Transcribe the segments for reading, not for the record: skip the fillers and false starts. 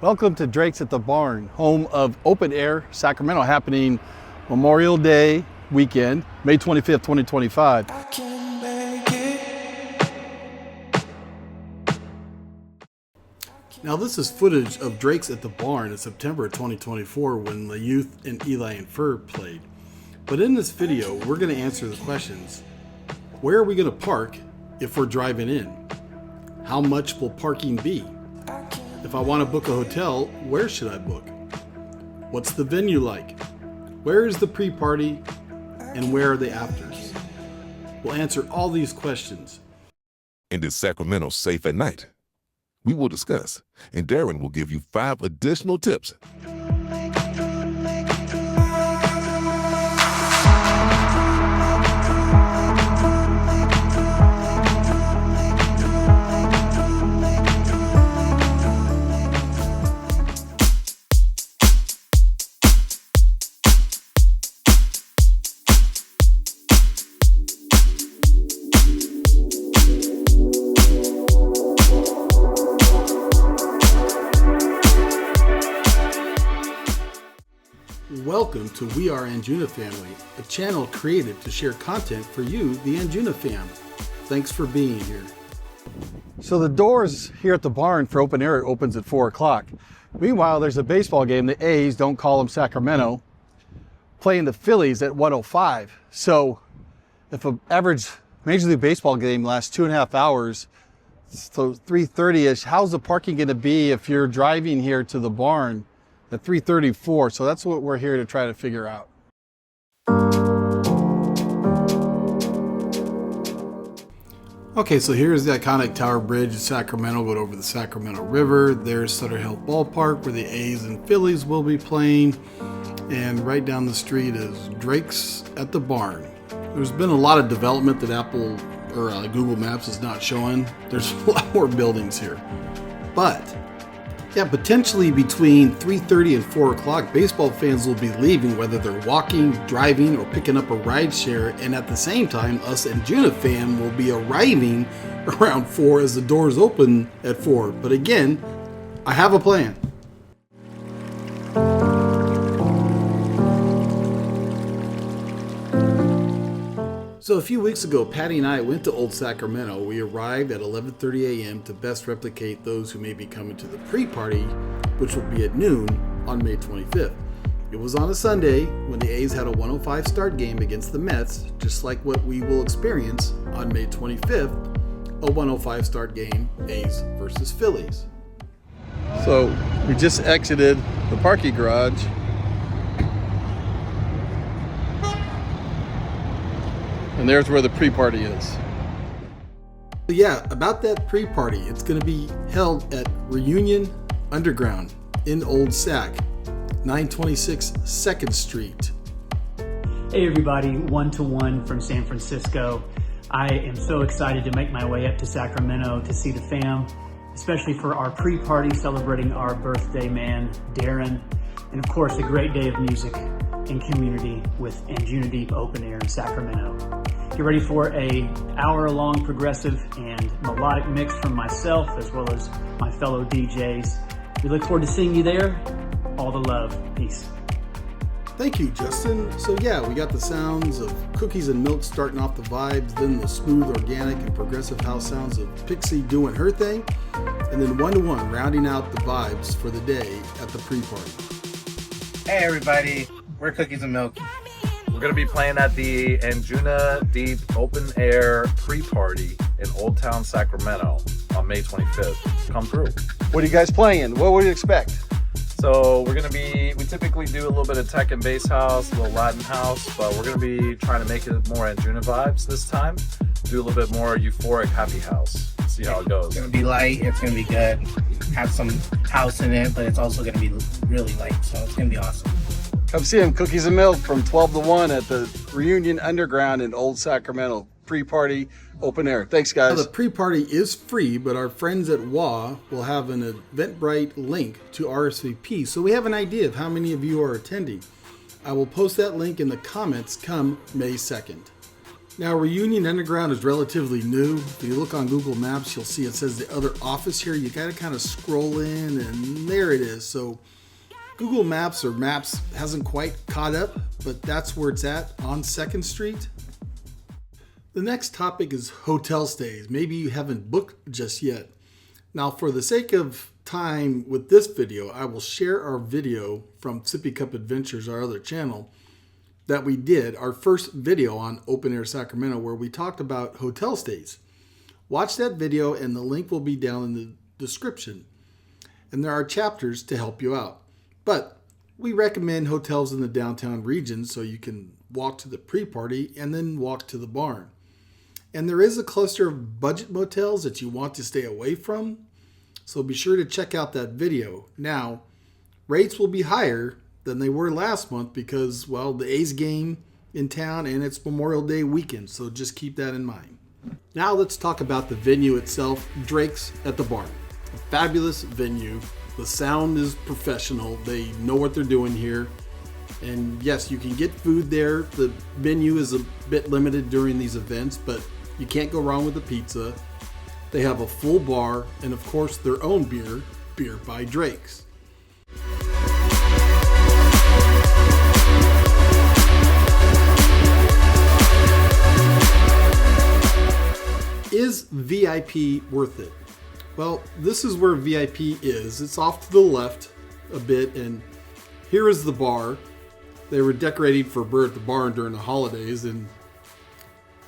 Welcome to Drake's at the Barn, home of Open Air Sacramento, happening Memorial Day weekend, May 25th, 2025. Now this is footage of Drake's at the Barn in September 2024 when the Youth and Eli and Fur played. But in this video, we're going to answer the questions. Where are we going to park if we're driving in? How much will parking be? If I want to book a hotel, where should I book? What's the venue like? Where is the pre-party? And where are the afters? We'll answer all these questions. And is Sacramento safe at night? We will discuss, and Darren will give you 5 additional tips. Welcome to We Are Anjunafamily, a channel created to share content for you, the Anjuna fam. Thanks for being here. So the doors here at the barn for open air opens at 4 o'clock. Meanwhile, there's a baseball game, the A's, don't call them Sacramento, playing the Phillies at 1:05. So if an average Major League Baseball game lasts 2.5 hours, so 3:30ish, how's the parking going to be if you're driving here to the barn at 3:34? So that's what we're here to try to figure out. Okay, so here's the iconic Tower Bridge in Sacramento, going over the Sacramento River. There's Sutter Hill Ballpark, where the A's and Phillies will be playing. And right down the street is Drake's at the Barn. There's been a lot of development that Apple or Google Maps is not showing. There's a lot more buildings here. But yeah, potentially between 3:30 and 4 o'clock, baseball fans will be leaving, whether they're walking, driving, or picking up a ride share. And at the same time, us Anjuna fam will be arriving around 4 as the doors open at 4. But again, I have a plan. So a few weeks ago, Patty and I went to Old Sacramento. We arrived at 11:30 a.m. to best replicate those who may be coming to the pre-party, which will be at noon on May 25th. It was on a Sunday when the A's had a 1:05 start game against the Mets, just like what we will experience on May 25th, a 1:05 start game, A's versus Phillies. So we just exited the parking garage. And there's where the pre-party is. Yeah, about that pre-party, it's going to be held at Reunion Underground in Old Sac, 926 2nd Street. Hey everybody, 1-to-1 from San Francisco. I am so excited to make my way up to Sacramento to see the fam, especially for our pre-party celebrating our birthday man, Darren, and of course a great day of music and community with Anjunadeep Open Air in Sacramento. Get ready for a hour-long progressive and melodic mix from myself as well as my fellow DJs. We look forward to seeing you there. All the love. Peace. Thank you, Justin. So yeah, we got the sounds of cookies and milk starting off the vibes, then the smooth, organic, and progressive house sounds of Pixie doing her thing, and then 1-to-1 rounding out the vibes for the day at the pre-party. Hey everybody, we're Cookies and Milk. We're going to be playing at the Anjunadeep Open Air Pre-Party in Old Town Sacramento on May 25th. Come through. What are you guys playing? What would you expect? So we typically do a little bit of tech and bass house, a little Latin house, but we're going to be trying to make it more Anjuna vibes this time. Do a little bit more euphoric happy house. See how it goes. It's going to be light, it's going to be good. Have some house in it, but it's also going to be really light, so it's going to be awesome. Come see them, Cookies and Milk, from 12 to 1 at the Reunion Underground in Old Sacramento. Pre-party, open air. Thanks, guys. Now, the pre-party is free, but our friends at WA will have an Eventbrite link to RSVP, so we have an idea of how many of you are attending. I will post that link in the comments come May 2nd. Now, Reunion Underground is relatively new. If you look on Google Maps, you'll see it says the other office here. You got to kind of scroll in, and there it is. So Google Maps or Maps hasn't quite caught up, but that's where it's at on 2nd Street. The next topic is hotel stays. Maybe you haven't booked just yet. Now, for the sake of time with this video, I will share our video from Sippy Cup Adventures, our other channel, that we did, our first video on Open Air Sacramento, where we talked about hotel stays. Watch that video and the link will be down in the description. And there are chapters to help you out. But we recommend hotels in the downtown region so you can walk to the pre-party and then walk to the barn. And there is a cluster of budget motels that you want to stay away from, so be sure to check out that video. Now, rates will be higher than they were last month because, well, the A's game in town and it's Memorial Day weekend, so just keep that in mind. Now let's talk about the venue itself, Drake's at the Barn. A fabulous venue. The sound is professional. They know what they're doing here. And yes, you can get food there. The menu is a bit limited during these events, but you can't go wrong with the pizza. They have a full bar and of course their own beer by Drake's. Is VIP worth it? Well, this is where VIP is. It's off to the left a bit, and here is the bar. They were decorating for Bird at the Barn during the holidays, and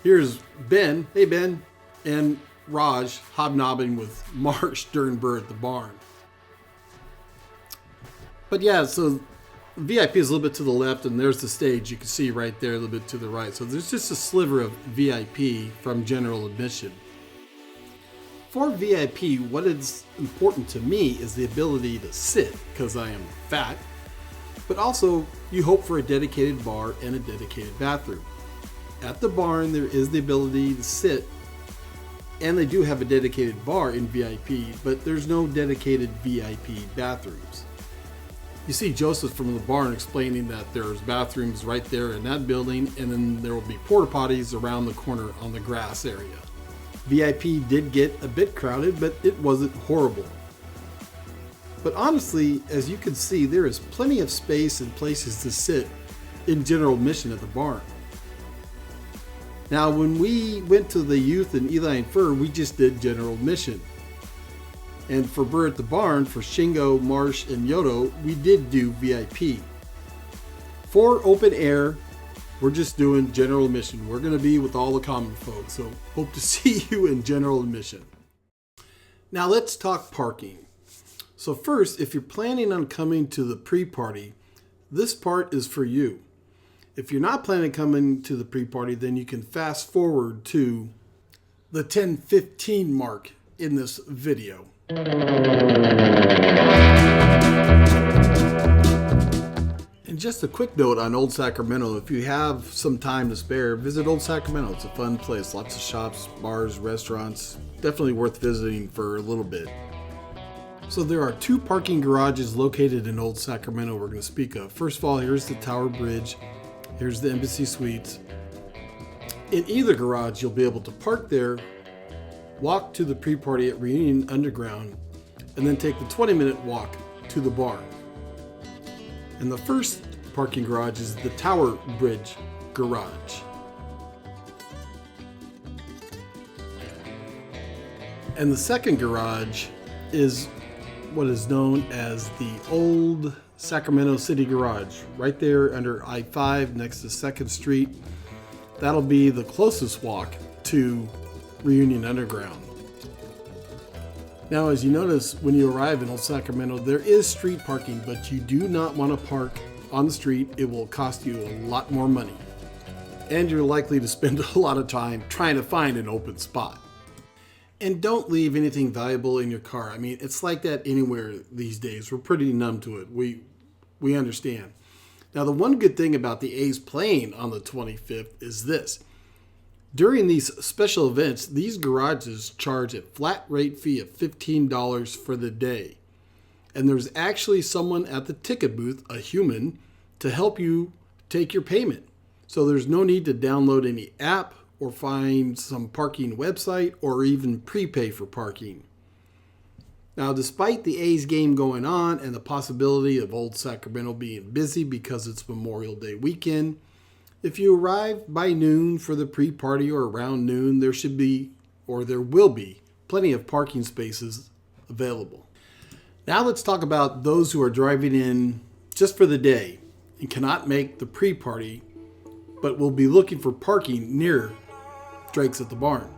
here's Ben, hey Ben, and Raj hobnobbing with Marsh during Bird at the Barn. But yeah, so VIP is a little bit to the left, and there's the stage. You can see right there a little bit to the right. So there's just a sliver of VIP from general admission. For VIP, what is important to me is the ability to sit, because I am fat, but also you hope for a dedicated bar and a dedicated bathroom. At the barn, there is the ability to sit, and they do have a dedicated bar in VIP, but there's no dedicated VIP bathrooms. You see Joseph from the barn explaining that there's bathrooms right there in that building, and then there will be porta potties around the corner on the grass area. VIP did get a bit crowded, but it wasn't horrible. But honestly, as you can see, there is plenty of space and places to sit in general admission at the barn. Now, when we went to the youth in Eli and Fur, we just did general admission. And for Bird at the Barn, for Shingo, Marsh, and Yodo, we did do VIP. For open air, we're just doing general admission. We're going to be with all the common folks, so hope to see you in general admission. Now let's talk parking. So first, if you're planning on coming to the pre-party, this part is for you. If you're not planning on coming to the pre-party, then you can fast forward to the 10:15 mark in this video. And just a quick note on Old Sacramento, if you have some time to spare, visit Old Sacramento. It's a fun place, lots of shops, bars, restaurants, definitely worth visiting for a little bit. So there are 2 parking garages located in Old Sacramento we're going to speak of. First of all, here's the Tower Bridge, here's the Embassy Suites. In either garage, you'll be able to park there, walk to the pre-party at Reunion Underground, and then take the 20-minute walk to the barn. And the first parking garage is the Tower Bridge garage. And the second garage is what is known as the Old Sacramento City Garage, right there under I-5 next to 2nd Street. That'll be the closest walk to Reunion Underground. Now, as you notice, when you arrive in Old Sacramento, there is street parking, but you do not want to park on the street. It will cost you a lot more money. And you're likely to spend a lot of time trying to find an open spot. And don't leave anything valuable in your car. I mean, it's like that anywhere these days. We're pretty numb to it. We understand. Now, the one good thing about the A's playing on the 25th is this. During these special events, these garages charge a flat rate fee of $15 for the day. And there's actually someone at the ticket booth, a human, to help you take your payment. So there's no need to download any app or find some parking website or even prepay for parking. Now, despite the A's game going on and the possibility of Old Sacramento being busy because it's Memorial Day weekend, if you arrive by noon for the pre-party or around noon, there will be plenty of parking spaces available. Now let's talk about those who are driving in just for the day and cannot make the pre-party, but will be looking for parking near Drake's at the Barn.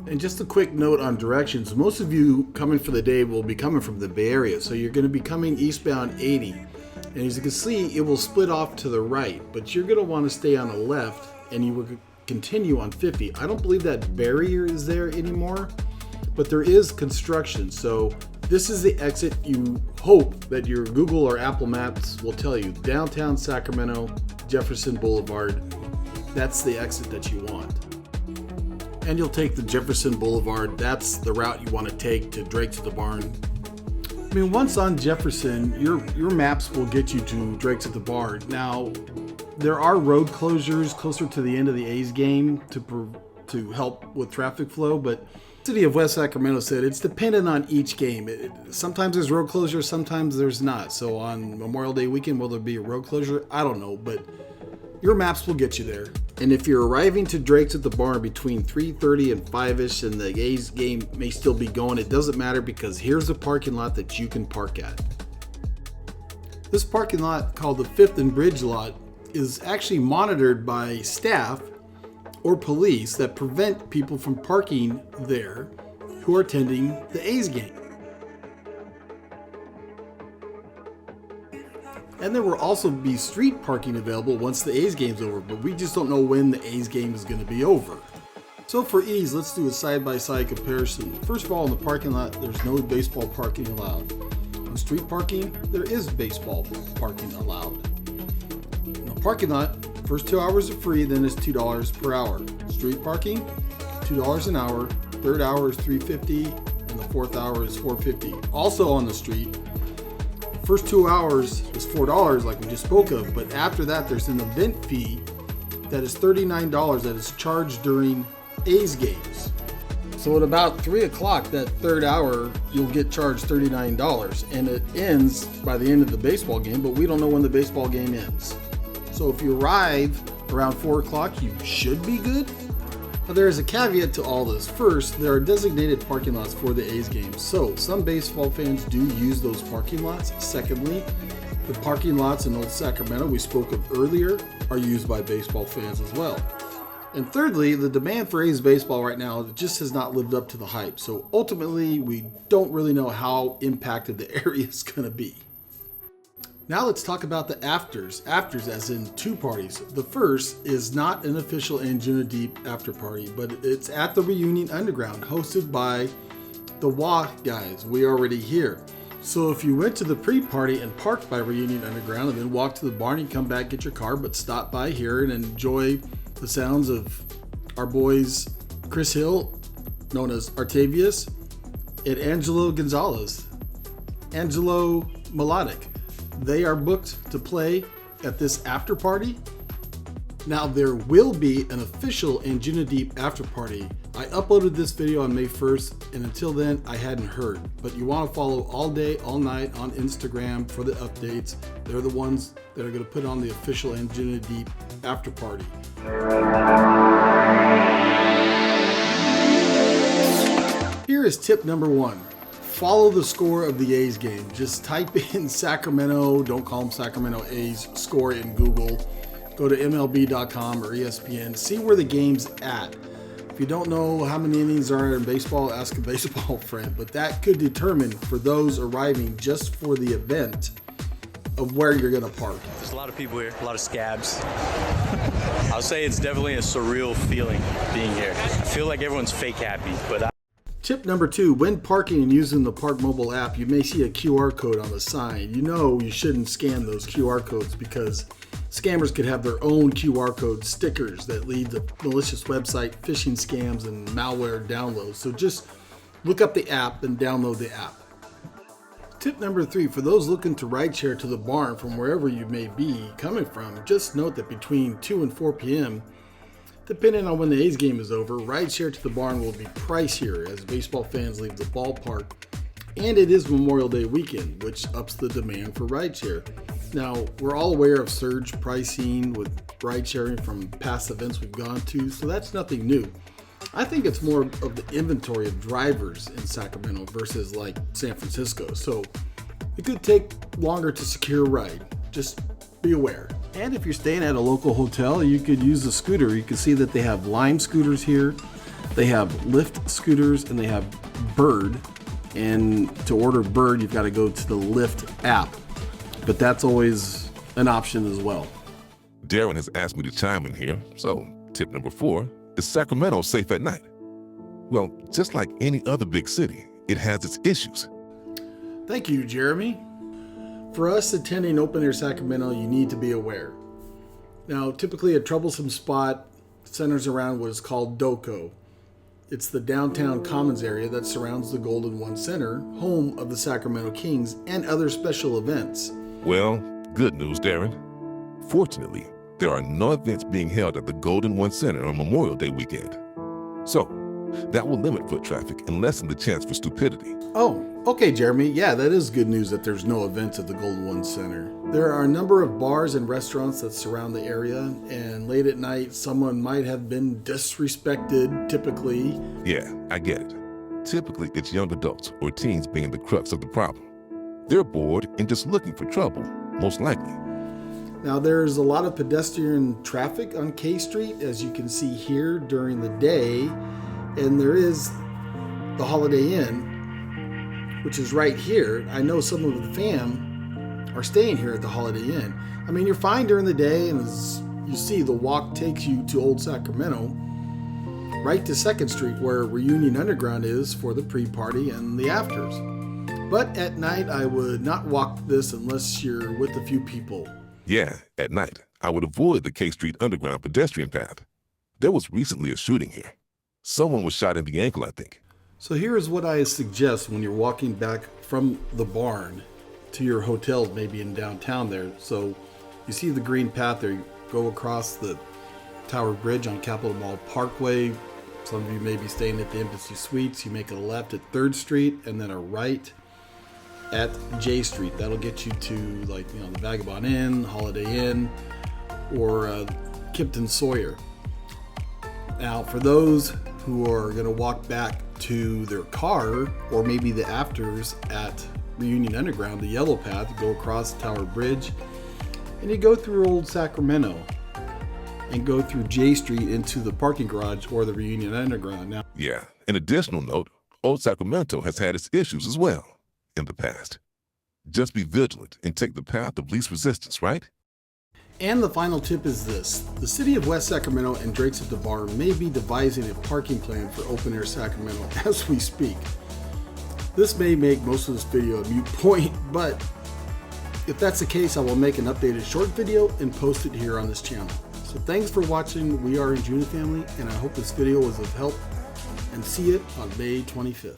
And just a quick note on directions. Most of you coming for the day will be coming from the Bay Area, so you're going to be coming eastbound 80. And as you can see, it will split off to the right, but you're going to want to stay on the left and you will continue on 50. I don't believe that barrier is there anymore, but there is construction. So this is the exit you hope that your Google or Apple Maps will tell you. Downtown Sacramento, Jefferson Boulevard. That's the exit that you want. And you'll take the Jefferson Boulevard. That's the route you want to take to Drake's at the Barn. I mean, once on Jefferson, your maps will get you to Drake's at the Barn. Now, there are road closures closer to the end of the A's game to help with traffic flow, but the City of West Sacramento said it's dependent on each game. Sometimes there's road closure, sometimes there's not. So on Memorial Day weekend, will there be a road closure? I don't know, but your maps will get you there. And if you're arriving to Drake's at the Barn between 3:30 and 5-ish and the A's game may still be going, it doesn't matter because here's a parking lot that you can park at. This parking lot, called the 5th and Bridge lot, is actually monitored by staff or police that prevent people from parking there who are attending the A's game. And there will also be street parking available once the A's game's over, but we just don't know when the A's game is going to be over. So for ease, let's do a side-by-side comparison. First of all, in the parking lot, there's no baseball parking allowed. On street parking, there is baseball parking allowed. In the parking lot, first 2 hours are free, then it's $2 per hour. Street parking, $2 an hour. Third hour is $3.50, and the fourth hour is $4.50. Also on the street, first 2 hours is $4 like we just spoke of, but after that there's an event fee that is $39 that is charged during A's games. So at about 3 o'clock that third hour, you'll get charged $39, and it ends by the end of the baseball game, but we don't know when the baseball game ends. So if you arrive around 4 o'clock, you should be good. But there is a caveat to all this. First, there are designated parking lots for the A's games, so some baseball fans do use those parking lots. Secondly, the parking lots in Old Sacramento we spoke of earlier are used by baseball fans as well. And thirdly, the demand for A's baseball right now just has not lived up to the hype. So ultimately, we don't really know how impacted the area is going to be. Now let's talk about the afters. Afters as in two parties. The first is not an official Anjunadeep after party, but it's at the Reunion Underground, hosted by the WA guys, We Already Here. So if you went to the pre-party and parked by Reunion Underground and then walked to the barn and come back, get your car, but stop by here and enjoy the sounds of our boys Chris Hill, known as Artavius, and Angelo Gonzalez, Angelo Melodic. They are booked to play at this after party. Now there will be an official Anjunadeep after party. I uploaded this video on May 1st, and until then I hadn't heard. But you want to follow all day, all night on Instagram for the updates. They're the ones that are going to put on the official Anjunadeep after party. Here is tip number 1. Follow the score of the A's game. Just type in Sacramento, don't call them Sacramento A's, score in Google. Go to MLB.com or ESPN, see where the game's at. If you don't know how many innings are in baseball, ask a baseball friend. But that could determine for those arriving just for the event of where you're going to park. There's a lot of people here, a lot of scabs. I'll say it's definitely a surreal feeling being here. I feel like everyone's fake happy, but Tip number 2, when parking and using the Park Mobile app, you may see a QR code on the sign. You know you shouldn't scan those QR codes because scammers could have their own QR code stickers that lead to malicious website, phishing scams, and malware downloads. So just look up the app and download the app. Tip number 3, for those looking to rideshare to the barn from wherever you may be coming from, just note that between 2 and 4 p.m., Depending on when the A's game is over, rideshare to the barn will be pricier as baseball fans leave the ballpark, and it is Memorial Day weekend, which ups the demand for rideshare. Now, we're all aware of surge pricing with ride sharing from past events we've gone to, so that's nothing new. I think it's more of the inventory of drivers in Sacramento versus like San Francisco, so it could take longer to secure a ride. Just be aware. And if you're staying at a local hotel, you could use a scooter. You can see that they have Lime scooters here, they have Lyft scooters, and they have Bird. And to order Bird, you've got to go to the Lyft app, but that's always an option as well. Darren has asked me to chime in here, so tip number 4, is Sacramento safe at night? Well, just like any other big city, it has its issues. Thank you, Jeremy. For us attending Open Air Sacramento, you need to be aware. Now, typically a troublesome spot centers around what is called DOCO. It's the downtown commons area that surrounds the Golden One Center, home of the Sacramento Kings and other special events. Well, good news, Darren. Fortunately, there are no events being held at the Golden One Center on Memorial Day weekend. So, that will limit foot traffic and lessen the chance for stupidity. Oh, okay, Jeremy. Yeah, that is good news that there's no events at the Golden One Center. There are a number of bars and restaurants that surround the area, and late at night, someone might have been disrespected, typically. Yeah, I get it. Typically, it's young adults or teens being the crux of the problem. They're bored and just looking for trouble, most likely. Now, there's a lot of pedestrian traffic on K Street, as you can see here during the day, and there is the Holiday Inn, which is right here. I know some of the fam are staying here at the Holiday Inn. I mean, you're fine during the day, and as you see, the walk takes you to Old Sacramento, right to 2nd Street, where Reunion Underground is for the pre-party and the afters. But at night, I would not walk this unless you're with a few people. Yeah, at night, I would avoid the K Street Underground pedestrian path. There was recently a shooting here. Someone was shot in the ankle, I think. So here is what I suggest when you're walking back from the barn to your hotel, maybe in downtown there. So you see the green path there, you go across the Tower Bridge on Capitol Mall Parkway. Some of you may be staying at the Embassy Suites. You make a left at 3rd Street and then a right at J Street. That'll get you to, like, you know, the Vagabond Inn, Holiday Inn, or Kipton Sawyer. Now, for those who are going to walk back to their car, or maybe the afters at Reunion Underground, the yellow path, you go across Tower Bridge, and you go through Old Sacramento, and go through J Street into the parking garage or the Reunion Underground. Now, Yeah, an additional note, Old Sacramento has had its issues as well in the past. Just be vigilant and take the path of least resistance, right? and the final tip is this. The city of West Sacramento and Drakes at the Barn may be devising a parking plan for Open Air Sacramento as we speak. This may make most of this video a moot point, but if that's the case, I will make an updated short video and post it here on this channel. So thanks for watching. We are Anjunafamily, and I hope this video was of help, and see it on May 25th.